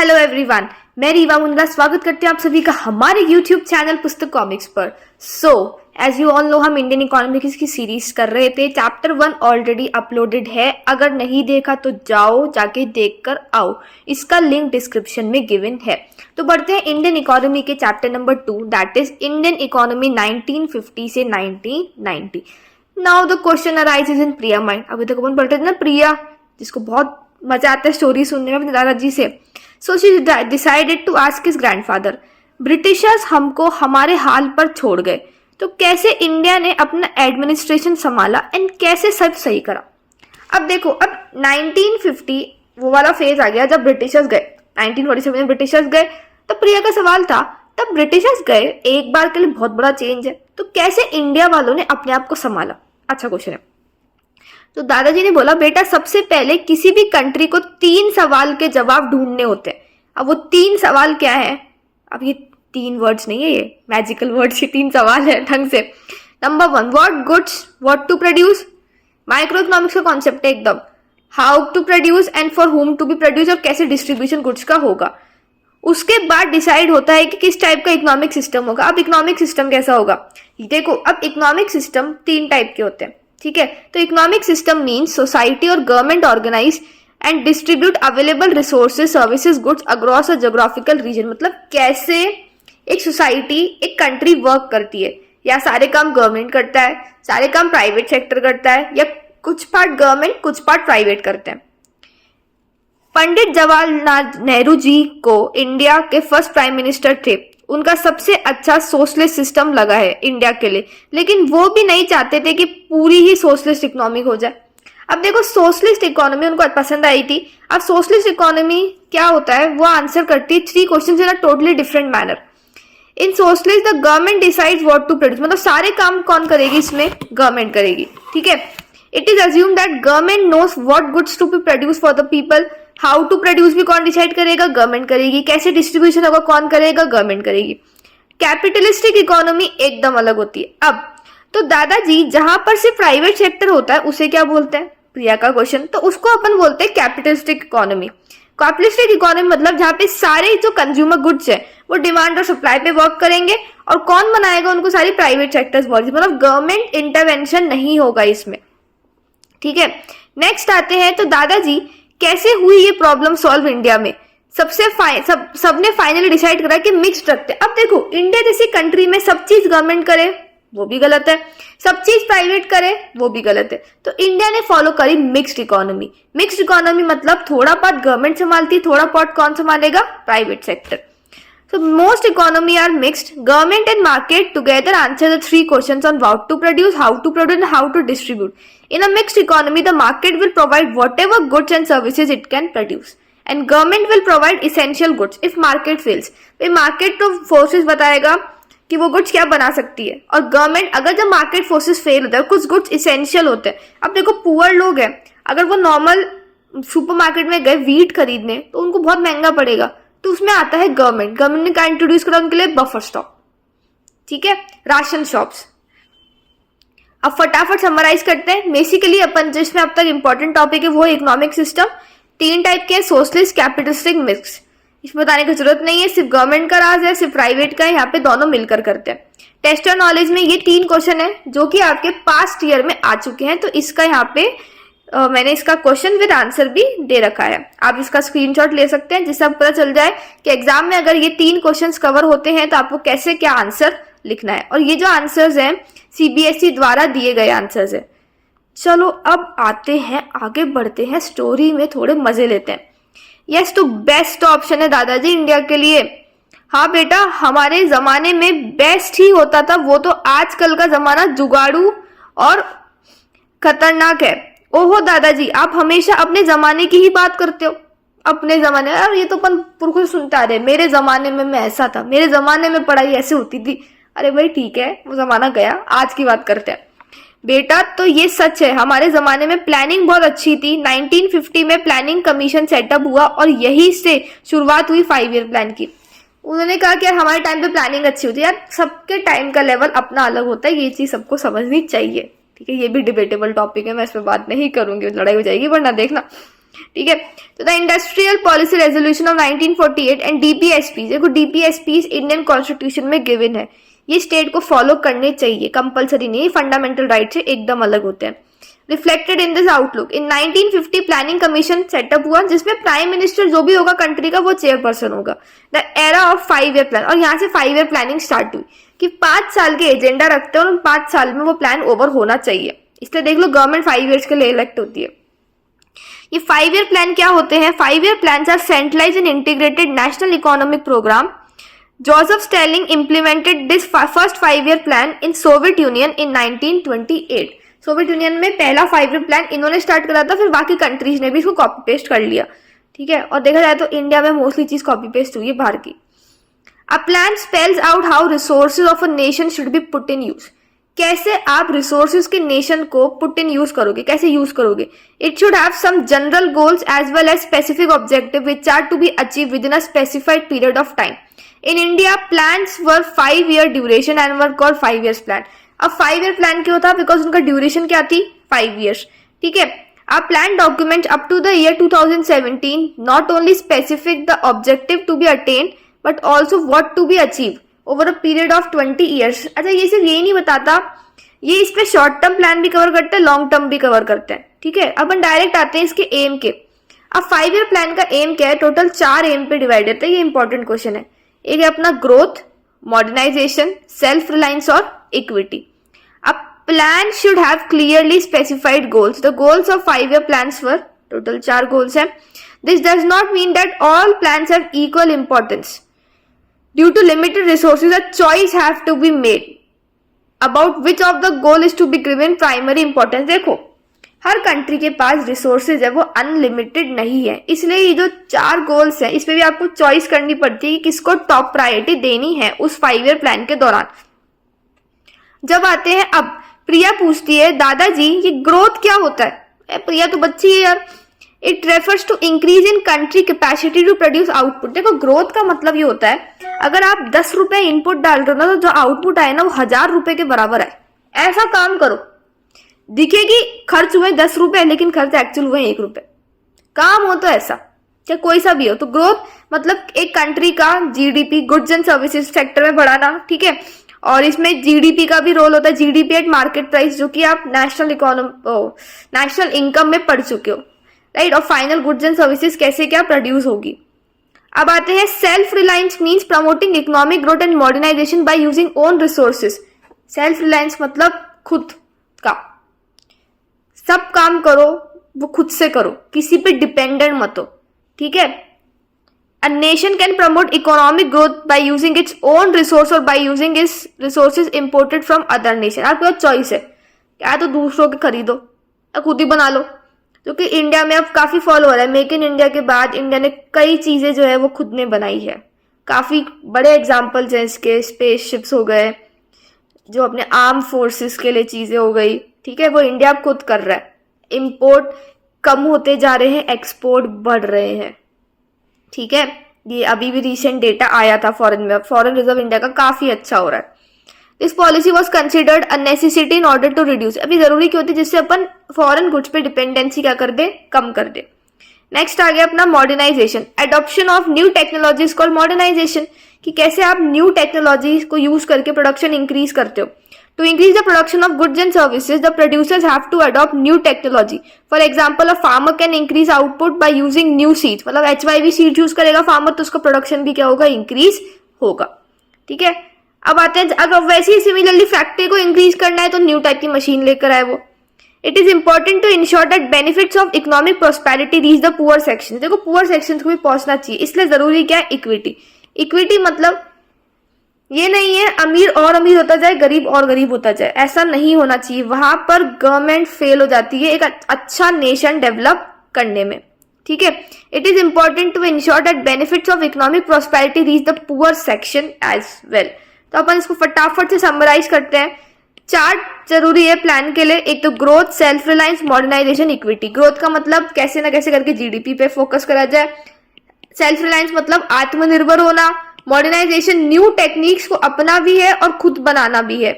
Hello everyone, मैं रीवा मुंद्रा स्वागत करती हूँ आप सभी का हमारे यूट्यूब चैनल पुस्तक कॉमिक्स पर। एज यू ऑल नो, हम इंडियन इकोनॉमिक्स की सीरीज कर रहे थे। चैप्टर 1 ऑलरेडी अपलोडेड है, अगर नहीं देखा तो जाके देख कर आओ, इसका लिंक डिस्क्रिप्शन में गिवन है। तो बढ़ते हैं इंडियन इकोनॉमी के chapter number 2, that is Indian economy 1950 से 1990। Now the question arises in Priya mind. अभी तक अपन पढ़ते थे ना प्रिया, जिसको बहुत मजा आता है स्टोरी सुनने में अपने दादाजी से। So she decided to ask his grandfather, Britishers हमको हमारे हाल पर छोड़ गए, तो कैसे इंडिया ने अपना एडमिनिस्ट्रेशन संभाला एंड कैसे सब सही करा। अब देखो, अब 1950 वो वाला फेज आ गया जब ब्रिटिशर्स गए। 1947 में ब्रिटिशर्स गए, तो प्रिया का सवाल था, तब ब्रिटिशर्स गए, एक बार के लिए बहुत बड़ा चेंज है, तो कैसे इंडिया वालों ने अपने आप को संभाला। अच्छा क्वेश्चन है। तो दादाजी ने बोला, बेटा सबसे पहले किसी भी कंट्री को 3 सवाल के जवाब ढूंढने होते हैं। अब वो 3 सवाल क्या है? अब ये 3 वर्ड्स नहीं है, ये मैजिकल वर्ड्स, ये 3 सवाल है ढंग से। Number 1, what goods, what to produce. Micro economics का कॉन्सेप्ट है एकदम। How to produce and for whom to be produce, और कैसे डिस्ट्रीब्यूशन गुड्स का होगा। उसके बाद डिसाइड होता है कि किस टाइप का इकोनॉमिक सिस्टम होगा। अब इकोनॉमिक सिस्टम कैसा होगा, देखो, अब इकोनॉमिक सिस्टम 3 टाइप के होते हैं, ठीक है। तो इकोनॉमिक सिस्टम मीन्स सोसाइटी और government organize and distribute available resources, services, goods across a geographical region. मतलब कैसे एक सोसाइटी, एक कंट्री वर्क करती है, या सारे काम गवर्नमेंट करता है, सारे काम प्राइवेट सेक्टर करता है, या कुछ पार्ट गवर्नमेंट कुछ पार्ट प्राइवेट करते हैं। पंडित जवाहरलाल नेहरू जी को इंडिया के फर्स्ट प्राइम मिनिस्टर थे, उनका सबसे अच्छा सोशलिस्ट सिस्टम लगा है इंडिया के लिए, लेकिन वो भी नहीं चाहते थे कि पूरी ही सोशलिस्ट इकोनॉमी हो जाए। अब देखो, सोशलिस्ट इकोनॉमी उनको पसंद आई थी। अब सोशलिस्ट इकोनॉमी क्या होता है, वो आंसर करती है 3 questions in a totally different manner. In socialist the government decides what to produce, मतलब सारे काम कौन करेगी इसमें, गवर्नमेंट करेगी, ठीक है। It is assume that government knows what goods to be produce for the people. How to produce भी कौन डिसाइड करेगा, गवर्नमेंट करेगी। कैसे डिस्ट्रीब्यूशन होगा कौन करेगा, गवर्नमेंट करेगी। कैपिटलिस्टिक इकोनॉमी एकदम अलग होती है। अब तो दादाजी जहां पर सिर्फ प्राइवेट सेक्टर होता है उसे क्या बोलते हैं, प्रिया का क्वेश्चन, तो उसको अपन बोलते हैं कैपिटलिस्टिक इकोनॉमी। कैपिटलिस्टिक इकोनॉमी मतलब जहां पे सारे जो कंज्यूमर गुड्स है वो डिमांड और सप्लाई पे वर्क करेंगे, और कौन बनाएगा उनको, सारी प्राइवेट सेक्टर्स बॉडीज, मतलब गवर्नमेंट इंटरवेंशन नहीं होगा इसमें, ठीक है। नेक्स्ट आते हैं, तो दादाजी कैसे हुई ये प्रॉब्लम सॉल्व इंडिया में। सबने फाइनली डिसाइड करा कि मिक्स्ड रखते हैं। अब देखो, इंडिया जैसी कंट्री में सब चीज गवर्नमेंट करे वो भी गलत है, सब चीज प्राइवेट करे वो भी गलत है। तो इंडिया ने फॉलो करी मिक्स्ड इकोनॉमी। मिक्स्ड इकोनॉमी मतलब थोड़ा पार्ट गवर्नमेंट संभालती, थोड़ा पार्ट कौन संभालेगा, private sector. So most economy are mixed. Government and market together answer the 3 questions on what to produce, and how to distribute. In a mixed economy, the market will provide whatever goods and services it can produce, and government will provide essential goods. If market fails, फिर market तो forces बताएगा कि वो goods क्या बना सकती है, और गवर्नमेंट, अगर जब मार्केट फोर्सेस फेल होता है, कुछ गुड्स इसेंशियल होते हैं। अब देखो, पुअर लोग हैं, अगर वो नॉर्मल सुपरमार्केट में गए वीट खरीदने, तो उनको बहुत महंगा पड़ेगा, तो उसमें आता है गवर्नमेंट ने क्या इंट्रोड्यूस करा उनके लिए, बफर स्टॉक, ठीक है, राशन शॉप्स। अब फटाफट समराइज करते हैं। बेसिकली अपन जिसमें अब तक इंपॉर्टेंट टॉपिक है वो इकोनॉमिक सिस्टम 3 टाइप के, सोशलिस्ट, कैपिटलिस्टिक, मिक्स। इसमें बताने की जरूरत नहीं है, सिर्फ गवर्नमेंट का राज है, सिर्फ प्राइवेट का है, यहाँ पे दोनों मिलकर करते हैं। टेस्ट और नॉलेज में ये 3 क्वेश्चन है जो कि आपके पास्ट ईयर में आ चुके हैं, तो इसका यहाँ पे मैंने इसका क्वेश्चन विद आंसर भी दे रखा है, आप इसका स्क्रीनशॉट ले सकते हैं, जिससे आपको पता चल जाए कि एग्जाम में अगर ये 3 क्वेश्चंस कवर होते हैं तो आपको कैसे क्या आंसर लिखना है। और ये जो आंसर्स हैं सीबीएसई द्वारा दिए गए आंसर्स है। चलो अब आते हैं, आगे बढ़ते हैं, स्टोरी में थोड़े मजे लेते हैं। यस, तो बेस्ट ऑप्शन है दादाजी इंडिया के लिए। हाँ बेटा, हमारे जमाने में बेस्ट ही होता था, वो तो आजकल का जमाना जुगाड़ू और खतरनाक है। ओहो दादाजी, आप हमेशा अपने जमाने की ही बात करते हो। अपने जमाने, और ये तो अपन पुरखों से सुनते आ रहे, मेरे जमाने में मैं ऐसा था, मेरे जमाने में पढ़ाई ऐसे होती थी। अरे भाई ठीक है, वो जमाना गया, आज की बात करते हैं। बेटा तो ये सच है, हमारे जमाने में प्लानिंग बहुत अच्छी थी। 1950 में प्लानिंग कमीशन सेटअप हुआ, और यही से शुरुआत हुई 5 ईयर प्लान की। उन्होंने कहा कि यार हमारे टाइम पे प्लानिंग अच्छी होती है। यार सबके टाइम का लेवल अपना अलग होता है, ये चीज सबको समझनी चाहिए, ठीक है। ये भी डिबेटेबल टॉपिक है, मैं इस पर बात नहीं करूंगी, लड़ाई हो जाएगी वरना देखना। ठीक है। तो the industrial policy resolution of 1948 and DPSP, देखो डीपीएसपी इंडियन कॉन्स्टिट्यूशन में गिवन है, ये स्टेट को फॉलो करने चाहिए, कंपलसरी नहीं, फंडामेंटल राइट से एकदम अलग होते हैं। Reflected in this outlook, in 1950 planning commission setup हुआ जिसमें प्राइम मिनिस्टर जो भी होगा कंट्री का वो चेयरपर्सन होगा। The era of 5 year plan, और यहाँ से 5 ईयर प्लानिंग स्टार्ट हुई कि 5 साल के एजेंडा रखते हैं और उन 5 साल में वो प्लान ओवर होना चाहिए। इसलिए देख लो गवर्नमेंट 5 ईयर्स के लिए इलेक्ट होती है। ये 5 ईयर प्लान क्या होते हैं? 5 year plan are centralized and integrated national economic program. Joseph Stalin implemented this first 5 year plan in Soviet Union in 1928। Soviet Union में पहला 5 ईयर प्लान इन्होंने स्टार्ट करा था, फिर बाकी कंट्रीज ने भी इसको कॉपी पेस्ट कर लिया, ठीक है। और देखा जाए तो इंडिया में मोस्टली चीज कॉपी पेस्ट हुई है बाहर की। A plan spells out how resources of a nation should be put in use, कैसे आप रिसोर्सेज के नेशन को पुट इन यूज करोगे, कैसे यूज करोगे। It should have some general goals as well as specific objective which are to be achieve within a specified period of time. In India plans were 5 year duration and were called 5 years plan. अब 5 year plan क्यों था? Because उनका duration क्या थी? 5 years, ठीक है। A plan document up to the year 2017 not only specific the objective to be attain but also what to be achieve over a period of 20 years. अच्छा, ये सिर्फ यही नहीं बताता, ये इस पे शॉर्ट टर्म प्लान भी कवर करते हैं, लॉन्ग टर्म भी कवर करते हैं, ठीक है। अब हम डायरेक्ट आते हैं इसके एम के। अब 5 ईयर प्लान का एम क्या है? टोटल 4 एम पे डिवाइडेड है, ये इंपॉर्टेंट क्वेश्चन है। एक है अपना ग्रोथ, मॉडर्नाइजेशन, सेल्फ रिलायंस और इक्विटी। अब plan should have clearly specified goals. The goals of 5 year plans were, total 4 goals हैं। This does not mean that all plans have equal importance. Due to limited resources a choice have to be made about which of the goal is to be given primary importance. देखो हर country के पास resources है, वो unlimited नहीं है, इसलिए ये जो 4 गोल्स हैं इस पे भी आपको चॉइस करनी पड़ती है कि किसको टॉप प्रायोरिटी देनी है उस 5 ईयर प्लान के दौरान। जब आते हैं, अब प्रिया पूछती है दादाजी ये ग्रोथ क्या होता है? प्रिया तो बच्ची है यार। It refers to increase in country capacity to produce output. देखो ग्रोथ का मतलब ये होता है अगर आप 10 रुपए इनपुट डाल रहे हो ना तो जो आउटपुट आए ना वो 1000 रुपए के बराबर है। ऐसा काम करो, दिखेगी खर्च हुए 10 रुपए लेकिन खर्च एक्चुअल हुए 1 रुपए। काम हो तो ऐसा, चाहे कोई सा भी हो। तो ग्रोथ मतलब एक कंट्री का GDP, goods and services sector में बढ़ाना, ठीक है। और इसमें जीडीपी का भी रोल होता है, जीडीपी एट मार्केट प्राइस, जो कि आप नेशनल इनकम में पढ़ चुके हो, राइट। और फाइनल गुड्स एंड सर्विसेज कैसे क्या प्रोड्यूस होगी। अब आते हैं self reliance means promoting economic growth and modernization by using own resources. Self reliance मतलब खुद का, सब काम करो वो खुद से करो, किसी पे डिपेंडेंट मत हो, ठीक है। A nation can promote economic growth by using its own resource or by using its resources imported from other nation। आपके पास चॉइस है, क्या तो दूसरों के खरीदो या खुद ही बना लो, जो कि इंडिया में अब काफी फॉलो हो रहा है। मेक इन इंडिया के बाद इंडिया ने कई चीजें जो है वो खुद ने बनाई है, काफी बड़े एग्जाम्पल्स हैं इसके। स्पेसशिप्स हो गए, जो अपने आर्म फोर्सेस के लिए चीजें हो गई, ठीक है, वो इंडिया खुद कर रहा है। इम्पोर्ट कम होते जा रहे हैं, एक्सपोर्ट बढ़ रहे हैं, ठीक है। ये अभी भी रिसेंट डेटा आया था फॉरेन में, फॉरेन रिजर्व इंडिया का काफी अच्छा हो रहा है। This policy was considered a necessity in order to reduce. अभी जरूरी क्यों होती है? जिससे अपन फॉरेन गुड्स पे डिपेंडेंसी क्या कर दे, कम कर दे। नेक्स्ट आ गया अपना modernization, adoption of new technologies called modernization, कि कैसे आप न्यू टेक्नोलॉजीज को यूज करके प्रोडक्शन इंक्रीज करते हो। To increase the production of goods and services, the producers have to adopt new technology. For example, a farmer can increase output by using new seeds. मतलब HYV seed use करेगा farmer तो उसका production भी क्या होगा, increase होगा, ठीक है। अब आते हैं, अगर वैसे ही सिमिलरली फैक्ट्री को इंक्रीज करना है तो न्यू टाइप की मशीन लेकर आए वो। It is important to ensure that benefits of economic prosperity reach the poor section. देखो पुअर सेक्शन को भी पहुंचना चाहिए, इसलिए जरूरी क्या है, इक्विटी। इक्विटी मतलब ये नहीं है अमीर और अमीर होता जाए, गरीब और गरीब होता जाए, ऐसा नहीं होना चाहिए। वहां पर गवर्नमेंट फेल हो जाती है एक अच्छा नेशन डेवलप करने में, ठीक है। It is important to ensure that benefits of economic prosperity reach the poor section as well. तो अपन इसको फटाफट से समराइज करते हैं। 4 जरूरी है प्लान के लिए, एक तो growth, self reliance, modernization, equity. Growth का मतलब कैसे ना कैसे करके जीडीपी पे फोकस करा जाए। सेल्फ रिलायंस मतलब आत्मनिर्भर होना। मॉडर्नाइजेशन न्यू टेक्निक्स को अपना भी है और खुद बनाना भी है।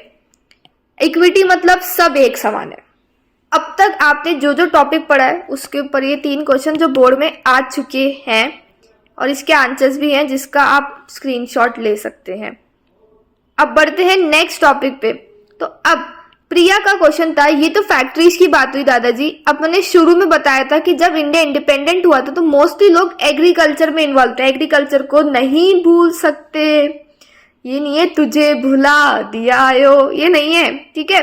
इक्विटी मतलब सब एक समान है। अब तक आपने जो जो टॉपिक पढ़ा है उसके ऊपर ये 3 क्वेश्चन जो बोर्ड में आ चुके हैं और इसके आंसर्स भी हैं जिसका आप स्क्रीनशॉट ले सकते हैं। अब बढ़ते हैं नेक्स्ट टॉपिक पे। तो अब प्रिया का क्वेश्चन था, ये तो फैक्ट्रीज की बात हुई दादाजी। अब मैंने शुरू में बताया था कि जब इंडिया इंडिपेंडेंट हुआ था तो मोस्टली लोग एग्रीकल्चर में इन्वॉल्व थे। एग्रीकल्चर को नहीं भूल सकते, ये नहीं है तुझे भुला दिया आयो, ये नहीं है, ठीक है।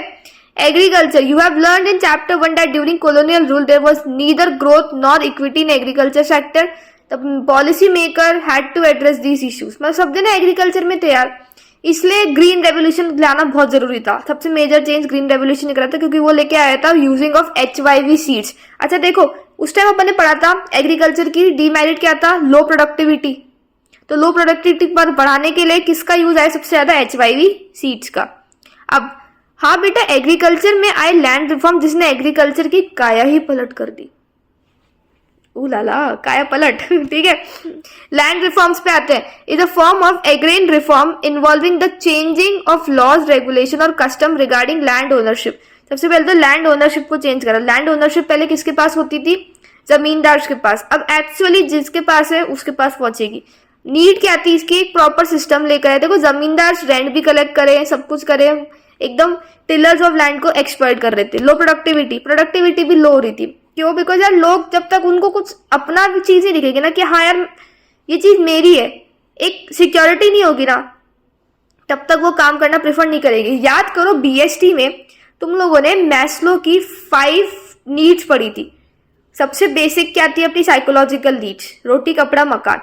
Agriculture, you have learn in chapter 1 that during colonial rule there was neither growth nor equity in agriculture sector. The policy maker had to address these issues. मतलब सब दिन एग्रीकल्चर में थे यार, इसलिए ग्रीन रेवोल्यूशन लाना बहुत जरूरी था। सबसे मेजर चेंज ग्रीन रेवोल्यूशन निकला था क्योंकि वो लेके आया था यूजिंग ऑफ HYV सीड्स। अच्छा देखो, उस टाइम अपन ने पढ़ा था एग्रीकल्चर की डीमेरिट क्या था, लो प्रोडक्टिविटी। तो लो प्रोडक्टिविटी पर बढ़ाने के लिए किसका यूज आया सबसे ज्यादा, HYV सीड्स का। अब हाँ बेटा, एग्रीकल्चर में आए लैंड रिफॉर्म जिसने एग्रीकल्चर की काया ही पलट कर दी। लाला काया पलट, ठीक है। लैंड रिफॉर्म्स पे आते हैं। Is a form of agrarian reform involving the changing of laws, regulation और कस्टम रिगार्डिंग लैंड ओनरशिप। सबसे पहले तो लैंड ओनरशिप को चेंज करा। लैंड ओनरशिप पहले किसके पास होती थी, जमींदार के पास। अब एक्चुअली जिसके पास है उसके पास पहुंचेगी। नीड क्या थी इसकी, एक प्रॉपर सिस्टम लेकर आए। देखो जमींदार रेंट भी कलेक्ट करे, सब कुछ करे, एकदम टिलर्स ऑफ लैंड को एक्सप्लॉइट कर रहे थे। लो प्रोडक्टिविटी भी लो हो रही थी। क्यों, बिकॉज यार लोग जब तक उनको कुछ अपना भी चीज नहीं दिखेगी ना कि हाँ यार ये चीज मेरी है, एक सिक्योरिटी नहीं होगी ना, तब तक वो काम करना प्रेफर नहीं करेगी। याद करो BST में तुम लोगों ने मैस्लो की 5 नीड्स पढ़ी थी। सबसे बेसिक क्या थी अपनी, साइकोलॉजिकल नीड्स, रोटी कपड़ा मकान,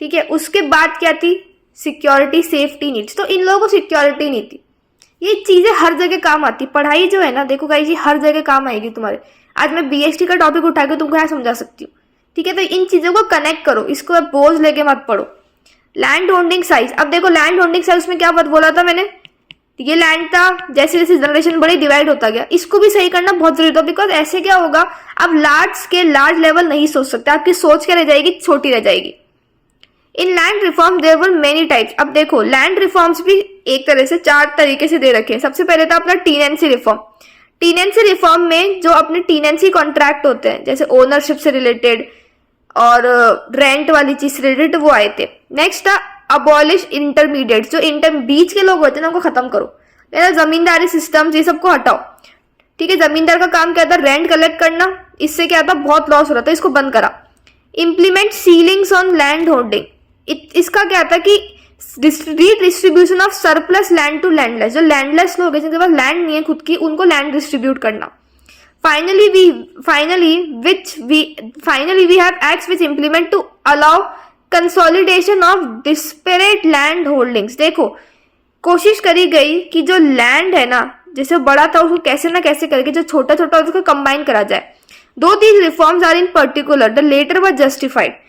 ठीक है। उसके बाद क्या थी, सिक्योरिटी सेफ्टी नीड्स। तो इन लोगों को सिक्योरिटी नहीं थी। ये चीजें हर जगह काम आती। पढ़ाई जो है ना, देखो गाइस, ये हर जगह काम आएगी तुम्हारे। आज मैं BST का टॉपिक उठा के तुमको यहाँ समझा सकती हूँ, ठीक है। तो इन चीजों को कनेक्ट करो, इसको बोझ लेके मत पढ़ो। लैंड होल्डिंग साइज, अब देखो लैंड होल्डिंग साइज में क्या बोला था मैंने, ये लैंड था, जैसे जैसे जनरेशन बड़ी डिवाइड होता गया, इसको भी सही करना बहुत जरूरी था। बिकॉज ऐसे क्या होगा, आप लार्ज स्केल लार्ज लेवल नहीं सोच सकते, आपकी सोच क्या रह जाएगी, छोटी रह जाएगी। In land reform there were many types. अब देखो लैंड रिफॉर्म्स भी एक तरह से 4 तरीके से दे रखे हैं। सबसे पहले था अपना टीनेंसी रिफॉर्म। टीनेंसी रिफॉर्म में जो अपने टीनेंसी कॉन्ट्रैक्ट होते हैं, जैसे ओनरशिप से रिलेटेड और रेंट वाली चीज से रिलेटेड, वो आए थे। नेक्स्ट था अबॉलिश इंटरमीडिएट, जो बीच के लोग होते हैं ना उनको खत्म करो, जमींदारी सिस्टम ये सबको हटाओ, ठीक है। जमींदार का काम क्या था, रेंट कलेक्ट करना, इससे क्या था, बहुत लॉस हो रहा था, इसको बंद करा। Implement ceilings on land holding, इसका क्या था कि redistribution of surplus land to landless. जो लैंडलेस लोग हैं जिनके पास लैंड नहीं है खुद की, उनको लैंड डिस्ट्रीब्यूट करना। Finally we have acts which implement to allow consolidation of disparate land holdings. देखो कोशिश करी गई कि जो लैंड है ना, जैसे बड़ा था उसको कैसे ना कैसे करके जो छोटा छोटा उसको कंबाइन करा जाए। दो these reforms are in particular, the later were justified.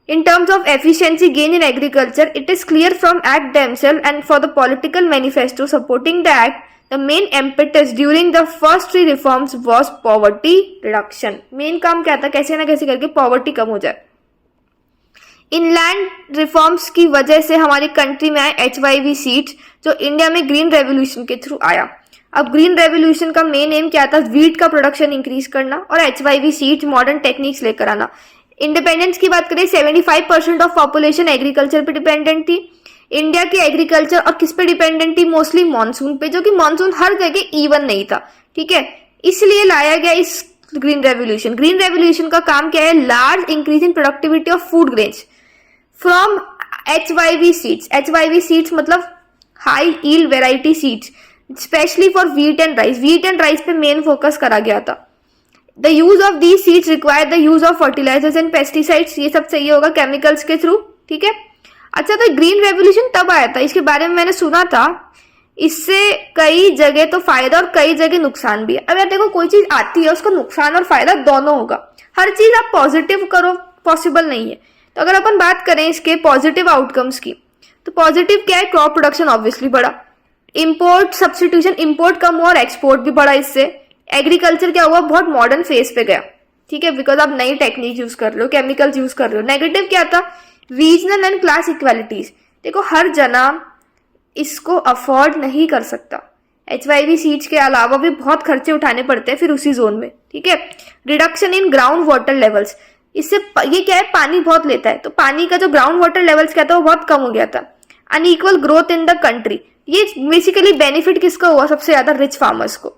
In terms of efficiency gain in agriculture, it is clear from Act themselves and for the political manifesto supporting the Act, the main impetus during the first 3 reforms was poverty reduction. Main काम क्या था, कैसे ना कैसे करके poverty कम हो जाए। इन land reforms की वजह से हमारी कंट्री में आए HYV सीड्स, जो इंडिया में ग्रीन रेवोल्यूशन के थ्रू आया। अब ग्रीन रेवोल्यूशन का मेन एम क्या था, वीट का प्रोडक्शन इंक्रीज करना और HYV सीड्स मॉडर्न टेक्निक्स लेकर आना। इंडिपेंडेंस की बात करें, 75% ऑफ पॉपुलेशन एग्रीकल्चर पे डिपेंडेंट थी। इंडिया की एग्रीकल्चर और किस पे डिपेंडेंट थी, मोस्टली मानसून पे, जो कि मानसून हर जगह इवन नहीं था, ठीक है। इसलिए लाया गया इस ग्रीन रेवोल्यूशन। ग्रीन रेवोल्यूशन का काम क्या है, large increase in productivity of food grains from HYV seeds. HYV seeds मतलब high yield variety seeds, specially for wheat and rice. Wheat and rice पे मेन फोकस करा गया था। The use of these seeds require the use of fertilisers and pesticides. ये सब चाहिए होगा chemicals के थ्रू, ठीक है। अच्छा, तो ग्रीन रेवोल्यूशन तब आया था, इसके बारे में मैंने सुना था। इससे कई जगह तो फायदा और कई जगह नुकसान भी है। अब यार देखो, कोई चीज आती है उसका नुकसान और फायदा दोनों होगा। हर चीज आप पॉजिटिव करो, पॉसिबल नहीं है। तो अगर अपन बात करें इसके पॉजिटिव आउटकम्स की, तो पॉजिटिव क्या है, क्रॉप प्रोडक्शन ऑब्वियसली बढ़ा, इंपोर्ट सब्स्टिट्यूशन, इंपोर्ट कम हुआ और एक्सपोर्ट भी बढ़ा। इससे एग्रीकल्चर क्या हुआ, बहुत मॉडर्न फेज पे गया, ठीक है, बिकॉज आप नई टेक्निक यूज कर रहे हो, केमिकल्स यूज कर रहे हो। नेगेटिव क्या था, रीजनल एंड क्लास इक्वालिटीज। देखो हर जना इसको अफोर्ड नहीं कर सकता। HYV सीड्स के अलावा भी बहुत खर्चे उठाने पड़ते हैं फिर उसी जोन में, ठीक है। Reduction in ground water levels, इससे ये क्या है, पानी बहुत लेता है, तो पानी का जो ग्राउंड वाटर लेवल्स क्या था वो बहुत कम हो गया था। Unequal growth in the country, ये बेसिकली बेनिफिट किसका हुआ सबसे ज्यादा, रिच फार्मर्स को।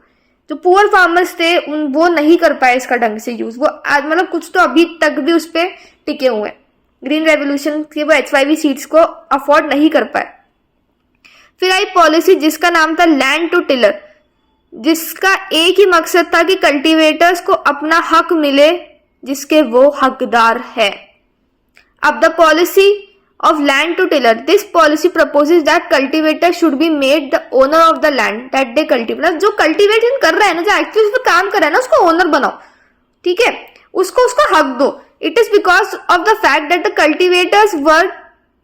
जो पुअर फार्मर्स थे वो नहीं कर पाए इसका ढंग से यूज, वो आज मतलब कुछ तो अभी तक भी उस पर टिके हुए हैं। ग्रीन रेवोल्यूशन के वो HYV सीड्स को अफोर्ड नहीं कर पाए। फिर आई पॉलिसी जिसका नाम था लैंड टू टिलर, जिसका एक ही मकसद था कि कल्टीवेटर्स को अपना हक मिले जिसके वो हकदार है। अब the policy of land to tiller, this policy proposes that cultivator should be made the owner of the land that they cultivate। जो कल्टीवेशन कर रहा है ना, जो एक्चुअली उस पर काम कर रहा है ना, उसको ओनर बनाओ, ठीक है, उसको उसका हक दो। It is because of the fact that the cultivators work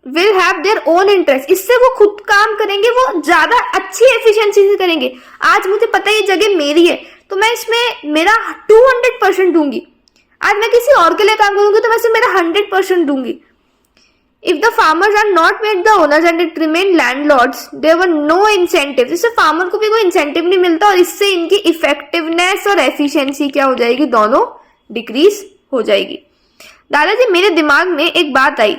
will have their own interest, इससे वो खुद काम करेंगे, वो ज्यादा अच्छी एफिशिएंसी से करेंगे। आज मुझे पता है ये जगह मेरी है तो मैं इसमें मेरा 200% दूंगी, आज मैं किसी और के लिए काम करूंगी तो मैं इसमें मेरा 100% दूंगी। If the farmers are not made the owners and it remain landlords, there were no incentives। इससे फार्मर को भी कोई इंसेंटिव नहीं मिलता और इससे इनकी इफेक्टिवनेस और एफिशिएंसी क्या हो जाएगी, दोनों डिक्रीज हो जाएगी। दादाजी मेरे दिमाग में एक बात आई,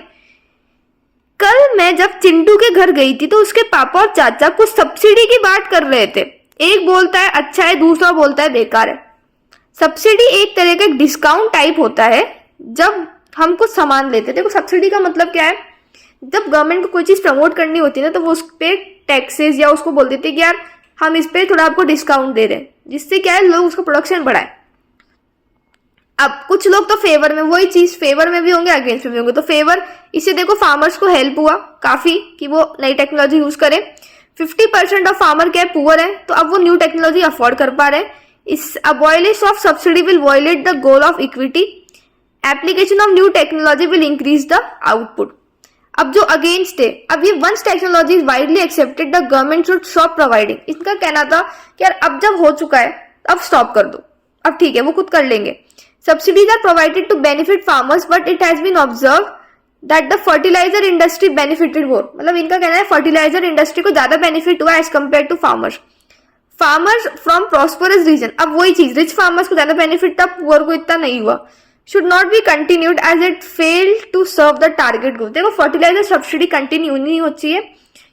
कल मैं जब चिंटू के घर गई थी तो उसके पापा और चाचा कुछ सब्सिडी की बात कर रहे थे। एक बोलता है अच्छा है, दूसरा बोलता है बेकार है। सब्सिडी एक तरह का डिस्काउंट टाइप होता है जब हम कुछ सामान लेते हैं। देखो सब्सिडी का मतलब क्या है, जब गवर्नमेंट को कोई चीज प्रमोट करनी होती है ना तो वो उस पे टैक्सेस या उसको बोल देते हैं कि यार हम इस पे थोड़ा आपको डिस्काउंट दे रहे हैं, जिससे क्या है लोग उसका प्रोडक्शन बढ़ाए। अब कुछ लोग तो फेवर में, वही चीज फेवर में भी होंगे अगेंस्ट में भी होंगे। तो फेवर, इससे देखो फार्मर्स को हेल्प हुआ काफी कि वो नई टेक्नोलॉजी यूज करें। 50% ऑफ फार्मर क्या है, पुअर है, तो अब वो न्यू टेक्नोलॉजी अफोर्ड कर पा रहे हैं। इस abolish of subsidy will violate the goal of equity, application of new technology will increase the output. अब जो अगेंस्ट है, अब ये once technology is widely accepted the government should stop providing. इसका कहना था कि यार अब जब हो चुका है अब स्टॉप कर दो, अब ठीक है वो खुद कर लेंगे। Subsidies are provided to benefit farmers but it has been observe that the fertiliser industry benefited more. मतलब इनका कहना है फर्टिलाइजर इंडस्ट्री को ज्यादा बेनिफिट हुआ as compare to farmers from prosperous region. अब वही चीज, रिच फार्मर्स को ज्यादा बेनिफिट था, पुअर को इतना नहीं हुआ। should not be continued as it failed to serve the target group। देखो फर्टिलाइजर सब्सिडी कंटिन्यू नहीं होनी चाहिए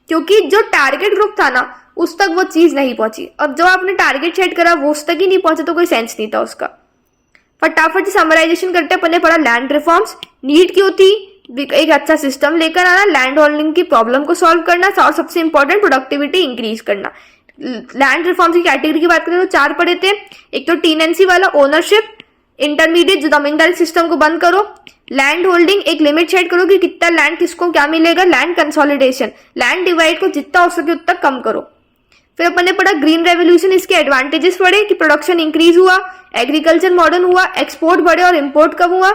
क्योंकि जो टारगेट ग्रुप था ना उस तक वो चीज नहीं पहुंची, और जो आपने टारगेट सेट करा वो उस तक ही नहीं पहुंचा तो कोई सेंस नहीं था उसका। फटाफट से समराइजेशन करते अपने पढ़ा लैंड रिफॉर्म्स, नीड क्यों थी, एक अच्छा सिस्टम लेकर आना, लैंड होल्डिंग की प्रॉब्लम को सॉल्व करना, और सबसे इंपॉर्टेंट प्रोडक्टिविटी इंक्रीज करना। लैंड रिफॉर्म्स की कैटेगरी की बात करें तो 4 पढ़े थे। एक तो टीनेंसी वाला, ओनरशिप, इंटरमीडिएट जो जमींदारी सिस्टम को बंद करो, लैंड होल्डिंग एक लिमिट सेट करो कि कितना लैंड किसको क्या मिलेगा, लैंड कंसोलिडेशन, लैंड डिवाइड को जितना हो सके उतना कम करो। फिर अपन ने पढ़ा ग्रीन रेवोल्यूशन, इसके एडवांटेजेस पढ़े कि प्रोडक्शन इंक्रीज हुआ, एग्रीकल्चर मॉडर्न हुआ, एक्सपोर्ट बढ़े और इम्पोर्ट कम हुआ।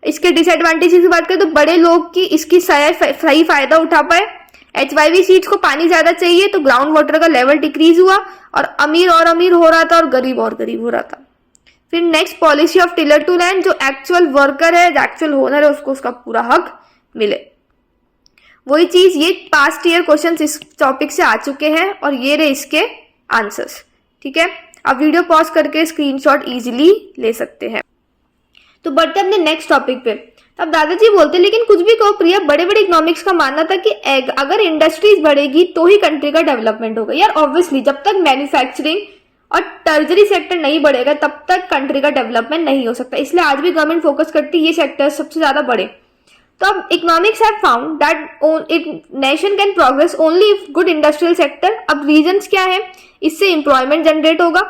इसके डिसएडवांटेजेस की बात करें तो बड़े लोग की इसकी सही फायदा उठा पाए। HYV सीड्स को पानी ज्यादा चाहिए तो ग्राउंड वाटर का लेवल डिक्रीज हुआ और अमीर हो रहा था और गरीब हो रहा था। फिर next policy of tiller to land, जो एक्चुअल वर्कर है, जो एक्चुअल ओनर है, उसको उसका पूरा हक मिले। वही चीज, ये पास्ट ईयर क्वेश्चंस इस टॉपिक से आ चुके हैं और ये रहे इसके आंसर्स, ठीक है। अब वीडियो पॉज करके स्क्रीनशॉट इजीली ले सकते हैं। तो बढ़ते अपने नेक्स्ट टॉपिक पे। अब दादाजी बोलते लेकिन कुछ भी कहो प्रिया, बड़े बड़े इकोनॉमिक्स का मानना था कि अगर इंडस्ट्रीज बढ़ेगी तो ही कंट्री का डेवलपमेंट होगा। यार ऑब्वियसली जब तक मैन्युफैक्चरिंग और टर्जरी सेक्टर नहीं बढ़ेगा तब तक कंट्री का डेवलपमेंट नहीं हो सकता, इसलिए आज भी गवर्नमेंट फोकस करती है ये सेक्टर सबसे ज्यादा बढ़े। तो अब economics have found that it nation can progress only if good industrial sector. अब रीजंस क्या है, इससे एम्प्लॉयमेंट जनरेट होगा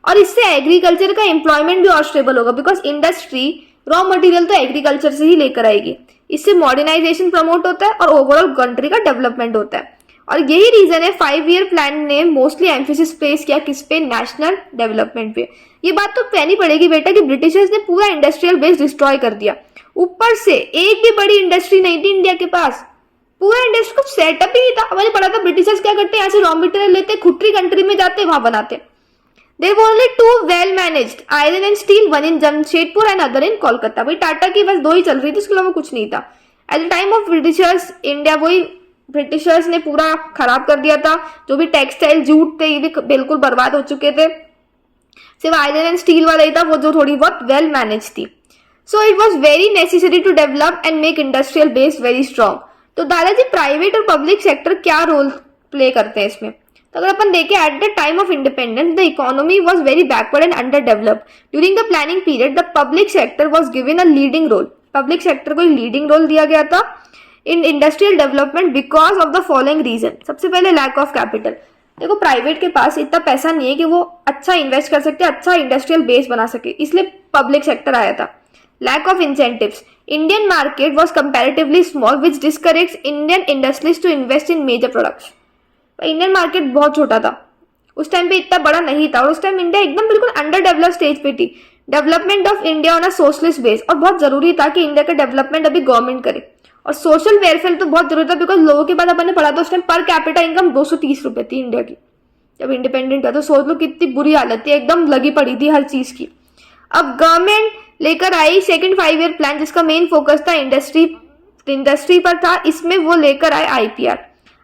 और इससे एग्रीकल्चर का एम्प्लॉयमेंट भी और स्टेबल होगा, बिकॉज इंडस्ट्री रॉ मटेरियल तो एग्रीकल्चर से ही लेकर आएगी। इससे मॉडर्नाइजेशन प्रमोट होता है और ओवरऑल कंट्री का डेवलपमेंट होता है। और यही रीजन है 5 ईयर प्लान ने मोस्टली एम्फेसिस प्लेस किया किस पे, नेशनल डेवलपमेंट पे। ये बात तो कहनी पड़ेगी बेटा कि ब्रिटिशर्स ने पूरा इंडस्ट्रियल बेस डिस्ट्रॉय कर दिया, ऊपर से एक भी बड़ी इंडस्ट्री नहीं थी इंडिया के पास, पूरा इंडस्ट्री को सेटअप ही नहीं था। हमें पता था ब्रिटिशर्स क्या करते हैं, यहाँ से रॉ मटेरियल लेते, खुट्टी कंट्री में जाते, वहां बनाते। They were only 2 well managed, iron and steel, one in Jamshedpur and other in Kolkata। भाई टाटा की बस 2 ही चल रही थी, उसके अलावा कुछ नहीं था। At the time of Britishers, India वही ब्रिटिशर्स ने पूरा खराब कर दिया था। जो भी टेक्सटाइल जूट थे ये भी बिल्कुल बर्बाद हो चुके थे। सिर्फ आयरन एंड स्टील वाला ही था वो जो थोड़ी बहुत वेल मैनेज थी। So it was very necessary to develop and make industrial base very strong. तो दादाजी प्राइवेट और पब्लिक सेक्टर क्या रोल प्ले करते हैं इसमें? तो अगर अपन देखें at the time of independence the economy was very backward and underdeveloped. During the planning period the public sector was given a leading role. Public sector को leading role दिया गया था in industrial development because of the following reason. सबसे पहले lack of capital. देखो private के पास इतना पैसा नहीं है कि वो अच्छा इन्वेस्ट कर सकते, अच्छा इंडस्ट्रियल बेस बना सके, इसलिए पब्लिक सेक्टर आया था। Lack of incentives. Indian market was comparatively small which discourage Indian industries to invest in major products. Indian market बहुत छोटा था उस टाइम पे, इतना बड़ा नहीं था और उस टाइम इंडिया एकदम बिल्कुल अंडर डेवलप स्टेज पे थी। Development of India on a socialist base, और बहुत जरूरी था कि इंडिया का डेवलपमेंट अभी गवर्नमेंट करे, और सोशल वेलफेयर तो बहुत जरूरी था बिकॉज लोगों के बाद अपन ने पढ़ा था उस टाइम पर कैपिटा इनकम 230 रुपए थी इंडिया की जब इंडिपेंडेंट था। तो सोच लो कितनी बुरी हालत थी, एकदम लगी पड़ी थी हर चीज की। अब गवर्नमेंट लेकर आई सेकंड 5 ईयर प्लान जिसका मेन फोकस था इंडस्ट्री पर था। इसमें वो लेकर आए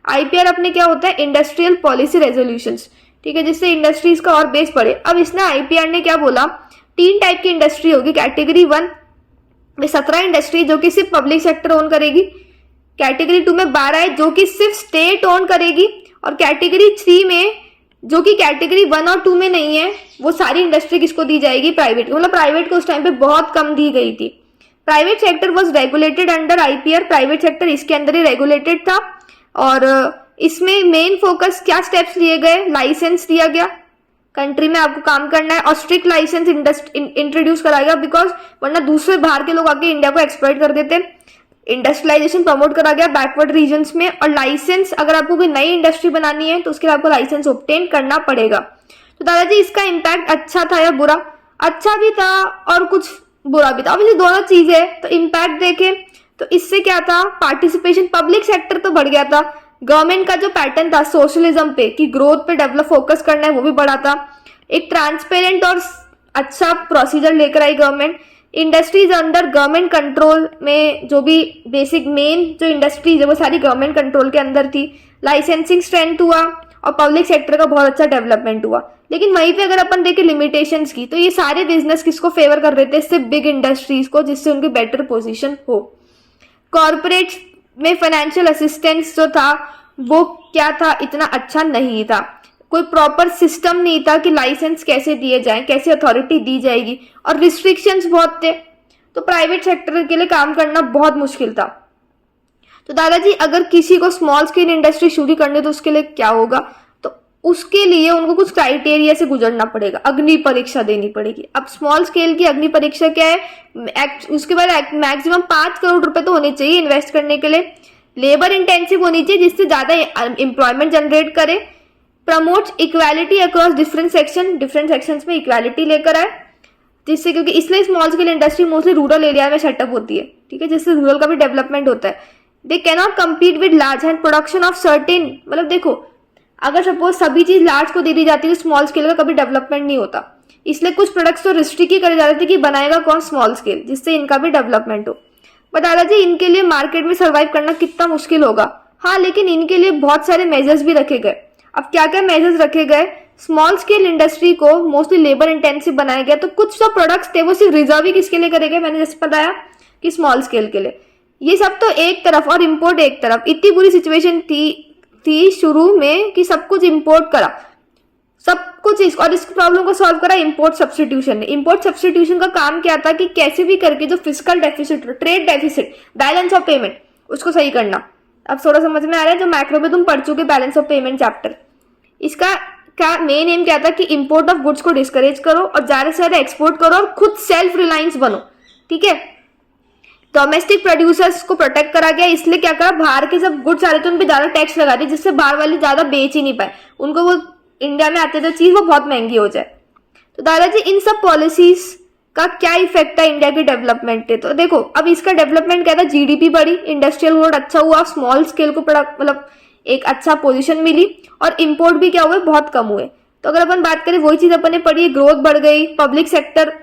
आईपीआर अपने क्या होता है इंडस्ट्रियल पॉलिसी रेजोल्यूशंस, ठीक है, जिससे इंडस्ट्रीज का और बेस बढ़े। अब इसने आईपीआर ने क्या बोला, 3 टाइप की इंडस्ट्री होगी। कैटेगरी 1 में 17 इंडस्ट्री जो कि सिर्फ पब्लिक सेक्टर ओन करेगी। कैटेगरी 2 में 12 है जो कि सिर्फ स्टेट ओन करेगी, और कैटेगरी 3 में जो कि कैटेगरी 1 और 2 में नहीं है वो सारी इंडस्ट्री किसको दी जाएगी, प्राइवेट को। मतलब प्राइवेट को उस टाइम पे बहुत कम दी गई थी। Private sector was regulated under IPR. Private sector इसके अंदर ही रेगुलेटेड था, और इसमें मेन फोकस क्या स्टेप्स लिए गए, लाइसेंस दिया गया, कंट्री में आपको काम करना है, और स्ट्रिक्ट लाइसेंस इंट्रोड्यूस कराया गया बिकॉज वरना दूसरे बाहर के लोग आके इंडिया को एक्सप्लॉइट कर देते। इंडस्ट्रियलाइजेशन प्रमोट करा गया बैकवर्ड रीजन्स में, और लाइसेंस अगर आपको कोई नई इंडस्ट्री बनानी है तो उसके लिए आपको लाइसेंस ऑब्टेन करना पड़ेगा। तो दादाजी इसका इम्पैक्ट अच्छा था या बुरा? अच्छा भी था और कुछ बुरा भी था, ऑब्वियसली दोनों चीजें। तो इम्पैक्ट देखें तो इससे क्या था, पार्टिसिपेशन पब्लिक सेक्टर तो बढ़ गया था। गवर्नमेंट का जो पैटर्न था सोशलिज्म पे कि ग्रोथ पे डेवलप फोकस करना है वो भी बढ़ा था। एक ट्रांसपेरेंट और अच्छा प्रोसीजर लेकर आई government. Industries under government control में जो भी बेसिक मेन जो इंडस्ट्रीज है वो सारी गवर्नमेंट कंट्रोल के अंदर थी। लाइसेंसिंग स्ट्रेंथ हुआ और पब्लिक सेक्टर का बहुत अच्छा डेवलपमेंट हुआ। लेकिन वहीं पे अगर अपन देखें लिमिटेशंस की, तो ये सारे बिजनेस किसको फेवर कर रहे थे, सिर्फ बिग इंडस्ट्रीज को, जिससे उनकी बेटर पोजीशन हो। कॉर्पोरेट में फाइनेंशियल असिस्टेंस जो था वो क्या था, इतना अच्छा नहीं था। कोई प्रॉपर सिस्टम नहीं था कि लाइसेंस कैसे दिए जाएं, कैसे अथॉरिटी दी जाएगी, और रिस्ट्रिक्शंस बहुत थे। तो प्राइवेट सेक्टर के लिए काम करना बहुत मुश्किल था। तो दादाजी अगर किसी को स्मॉल स्केल इंडस्ट्री शुरू करनी तो उसके लिए क्या होगा, तो उसके लिए उनको कुछ क्राइटेरिया से गुजरना पड़ेगा, अग्नि परीक्षा देनी पड़ेगी। अब स्मॉल स्केल की अग्नि परीक्षा क्या है, उसके बाद मैक्सिमम 5 करोड़ रुपए तो होने चाहिए इन्वेस्ट करने के लिए। लेबर इंटेंसिव होनी चाहिए जिससे ज्यादा एम्प्लॉयमेंट जनरेट करे। Promotes equality across different sections में इक्वालिटी लेकर आए, जिससे क्योंकि इसलिए small scale industry mostly rural area में सेटअप होती है, ठीक है, जिससे रूरल का भी डेवलपमेंट होता है। They cannot compete with large and production of certain, मतलब देखो अगर सपोज सभी चीज लार्ज को दे दी जाती है तो स्मॉल स्केल का कभी डेवलपमेंट नहीं होता। इसलिए कुछ प्रोडक्ट्स तो रिस्ट्रिक्ट ही करे जाते थे कि बनाएगा कौन, स्मॉल स्केल, जिससे इनका भी डेवलपमेंट हो। बट दादाजी इनके लिए मार्केट में सर्वाइव करना कितना मुश्किल होगा। हाँ, लेकिन इनके लिए बहुत सारे मेजर्स भी रखे गए। अब क्या क्या मेजर्स रखे गए, स्मॉल स्केल इंडस्ट्री को मोस्टली लेबर इंटेंसिव बनाया गया। तो कुछ जो प्रोडक्ट्स थे वो सिर्फ रिजर्व ही किसके लिए करे गए, मैंने जैसे बताया कि स्मॉल स्केल के लिए। ये सब तो एक तरफ और इम्पोर्ट एक तरफ। इतनी बुरी सिचुएशन थी शुरू में कि सब कुछ इम्पोर्ट करा, सब कुछ और इस प्रॉब्लम को सॉल्व करा इम्पोर्ट सब्स्टिट्यूशन ने। इम्पोर्ट सब्स्टिट्यूशन का काम क्या था कि कैसे भी करके जो physical deficit, trade deficit, balance of payment, उसको सही करना। अब थोड़ा समझ में आ रहा है, जो मैक्रो में तुम पढ़ चुके बैलेंस ऑफ पेमेंट चैप्टर, इसका क्या मेन एम क्या था कि इंपोर्ट ऑफ गुड्स को डिस्करेज करो और ज्यादा से ज्यादा एक्सपोर्ट करो और खुद सेल्फ रिलायंस बनो, ठीक है। डोमेस्टिक प्रोड्यूसर्स को प्रोटेक्ट करा गया, इसलिए क्या करा, बाहर के सब गुड्स आ रहे थे उन पर ज्यादा टैक्स लगा दिया, जिससे बाहर वाले ज्यादा बेच ही नहीं पाए, उनको वो इंडिया में आते थे चीज वो बहुत महंगी हो जाए। तो दादाजी इन सब पॉलिसीज का क्या इफेक्ट है इंडिया के डेवलपमेंट पे, तो देखो अब इसका डेवलपमेंट क्या था, जीडीपी बढ़ी, इंडस्ट्रियल ग्रोथ अच्छा हुआ, स्मॉल स्केल को मतलब एक अच्छा पोजीशन मिली, और इंपोर्ट भी क्या हुए, बहुत कम हुए। तो अगर अपन बात करें वही चीज अपन ने पढ़ी, ग्रोथ बढ़ गई, पब्लिक सेक्टर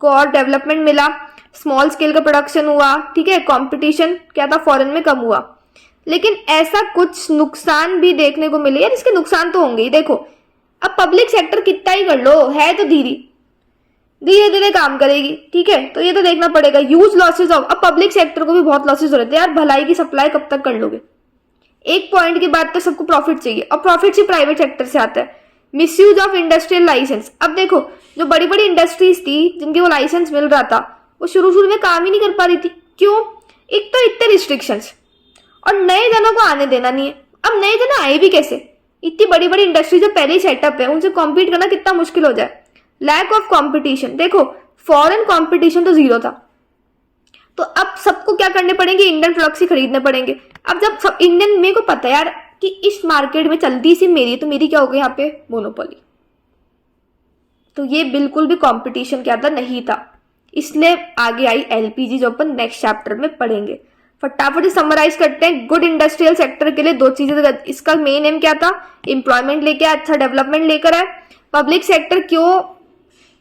को और डेवलपमेंट मिला, स्मॉल स्केल का प्रोडक्शन हुआ, ठीक है, कंपटीशन क्या था फॉरेन में कम हुआ। लेकिन ऐसा कुछ नुकसान भी देखने को मिले यार, इसके नुकसान तो होंगे ही। देखो अब पब्लिक सेक्टर कितना ही कर लो, है तो धीरे धीरे काम करेगी, ठीक है, तो ये तो देखना पड़ेगा। ह्यूज लॉसेज ऑफ, अब पब्लिक सेक्टर को भी बहुत लॉसेज हो रहे थे यार, भलाई की सप्लाई कब तक कर लोगे? एक पॉइंट के बाद तो सबको प्रॉफिट चाहिए, और प्रॉफिट सिर्फ प्राइवेट सेक्टर से आता है। मिसयूज ऑफ इंडस्ट्रियल लाइसेंस, अब देखो जो बड़ी बड़ी इंडस्ट्रीज थी जिनके वो लाइसेंस मिल रहा था, वो शुरू में काम ही नहीं कर पा रही थी। क्यों? एक तो इतने रिस्ट्रिक्शंस, और नए जनों को आने देना नहीं है। अब नए जन आए भी कैसे? इतनी बड़ी बड़ी इंडस्ट्री जो पहले ही सेटअप है, उनसे कॉम्पीट करना कितना मुश्किल हो जाए। लैक ऑफ कॉम्पिटिशन, देखो फॉरेन कॉम्पिटिशन तो जीरो था, तो अब सबको क्या करने पड़ेंगे? इंडियन प्रोडक्ट्स ही खरीदने पड़ेंगे। अब जब सब इंडियन, मेरे को पता है यार कि इस मार्केट में चलती सिर्फ मेरी, तो मेरी क्या हो गई यहाँ पे? मोनोपोली। तो ये बिल्कुल भी कंपटीशन क्या था? नहीं था। इसलिए आगे आई एलपीजी, जो अपन नेक्स्ट चैप्टर में पढ़ेंगे। फटाफट से समराइज करते हैं। गुड इंडस्ट्रियल सेक्टर के लिए दो चीजें, इसका मेन एम क्या था? एम्प्लॉयमेंट लेके आया, अच्छा डेवलपमेंट लेकर आए। पब्लिक सेक्टर क्यों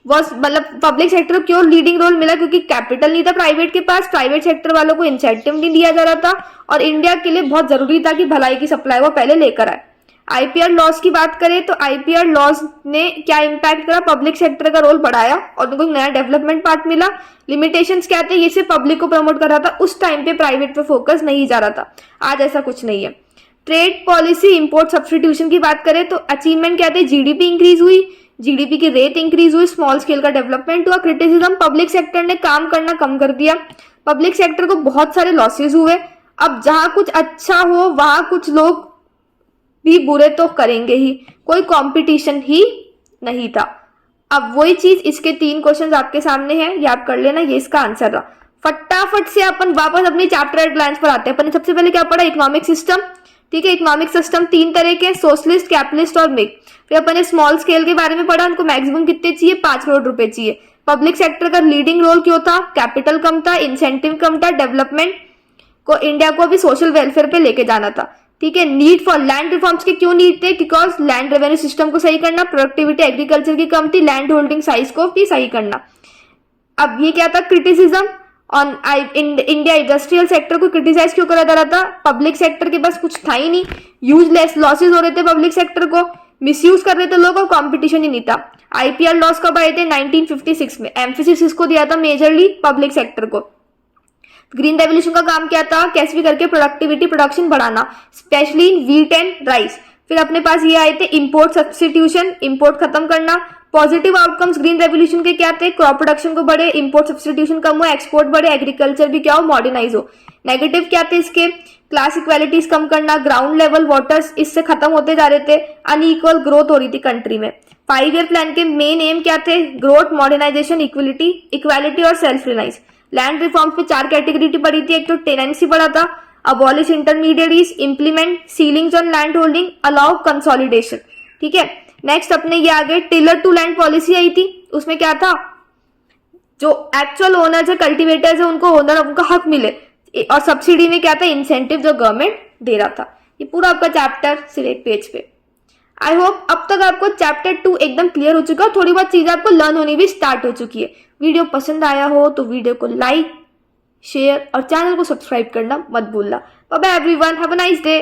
मतलब पब्लिक सेक्टर को क्यों लीडिंग रोल मिला? क्योंकि कैपिटल नहीं था प्राइवेट के पास, प्राइवेट सेक्टर वालों को इंसेंटिव नहीं दिया जा रहा था, और इंडिया के लिए बहुत जरूरी था कि भलाई की सप्लाई वो पहले लेकर आए। आईपीआर लॉज की बात करें तो आईपीआर लॉज ने क्या इम्पैक्ट करा? पब्लिक सेक्टर का रोल बढ़ाया और उनको नया डेवलपमेंट पार्ट मिला। लिमिटेशंस क्या थे? ये सिर्फ पब्लिक को प्रमोट कर रहा था, उस टाइम पे प्राइवेट पे फोकस नहीं जा रहा था। आज ऐसा कुछ नहीं है। ट्रेड पॉलिसी, इंपोर्ट सब्सटीट्यूशन की बात करें तो अचीवमेंट क्या थे? जीडीपी इंक्रीज हुई, जीडीपी की रेट इंक्रीज हुई, स्मॉल स्केल का डेवलपमेंट हुआ। क्रिटिसिज्म, पब्लिक सेक्टर ने काम करना कम कर दिया, पब्लिक सेक्टर को बहुत सारे लॉसेस हुए। अब जहां कुछ अच्छा हो वहां कुछ लोग भी बुरे तो करेंगे ही, कोई कंपटीशन ही नहीं था। अब वही चीज, इसके 3 क्वेश्चन आपके सामने हैं, याद कर लेना, ये इसका आंसर रहा। फटाफट से अपन वापस अपनी चैप्टर हेडलाइंस पर आते हैं। अपन ने सबसे पहले क्या पढ़ा? इकोनॉमिक सिस्टम, ठीक है। इकोनॉमिक सिस्टम 3 तरह के, सोशलिस्ट, कैपिटलिस्ट और मिक्स। फिर अपन ने स्मॉल स्केल के बारे में पढ़ा, उनको मैक्सिमम कितने चाहिए? 5 करोड़ रुपए चाहिए। पब्लिक सेक्टर का लीडिंग रोल क्यों था? कैपिटल कम था, इंसेंटिव कम था, डेवलपमेंट को इंडिया को अभी सोशल वेलफेयर पे लेके जाना था, ठीक है। नीड फॉर लैंड रिफॉर्म्स के क्यों नीड थे? बिकॉज लैंड रेवेन्यू सिस्टम को सही करना, प्रोडक्टिविटी एग्रीकल्चर की कम थी, लैंड होल्डिंग साइज को भी सही करना। अब ये क्या था? Criticism on India industrial sector को क्रिटिसाइज क्यों करा जा रहा था? पब्लिक सेक्टर के पास कुछ था ही नहीं, यूजलेस लॉसेज हो रहे थे, पब्लिक सेक्टर को मिसयूज कर रहे थे लोग, और कंपटीशन ही नहीं था। आईपीआर लॉस कब आए थे? 1956 में। एम्फेसिस इसको दिया था मेजरली पब्लिक सेक्टर को। ग्रीन रेवोल्यूशन का काम क्या था? कैसे भी करके प्रोडक्टिविटी, प्रोडक्शन बढ़ाना, specially in wheat and rice. फिर अपने पास ये आए थे इंपोर्ट सब्सटीट्यूशन, इंपोर्ट खत्म करना। पॉजिटिव आउटकम्स ग्रीन रेवोल्यूशन के क्या थे? क्रॉप प्रोडक्शन को बढ़े, इंपोर्ट सब्सटीट्यूशन कम हुआ, एक्सपोर्ट बढ़े, एग्रीकल्चर भी क्या हो? मॉडर्नाइज हो। नेगेटिव क्या थे इसके? क्लास इक्वालिटीज कम करना, ग्राउंड लेवल वाटर्स इससे खत्म होते जा रहे थे, अनइक्वल ग्रोथ हो रही थी कंट्री में। 5 ईयर प्लान के मेन एम क्या थे? ग्रोथ, मॉडर्नाइजेशन, इक्वालिटी और सेल्फ रिलायंस। लैंड रिफॉर्म्स पे 4 कैटेगरी पड़ी थी। एक तो टेनेंसी पड़ा था, abolish intermediaries, implement ceilings on land holding, allow consolidation, ठीक है। नेक्स्ट अपने ये आगे टिलर टू लैंड पॉलिसी आई थी। उसमें क्या था? जो एक्चुअल ओनर्स है, कल्टिवेटर्स है, उनको ओनर उनका हक मिले, और सब्सिडी में क्या था? इंसेंटिव जो गवर्नमेंट दे रहा था। ये पूरा आपका चैप्टर सिर्फ एक पेज पे। आई होप अब तक आपको चैप्टर 2 एकदम क्लियर हो चुका है, थोड़ी बहुत चीजें आपको लर्न होनी भी स्टार्ट हो चुकी है। वीडियो पसंद आया हो तो वीडियो को लाइक, शेयर और चैनल को सब्सक्राइब करना मत भूलना। Bye bye everyone, have a nice day.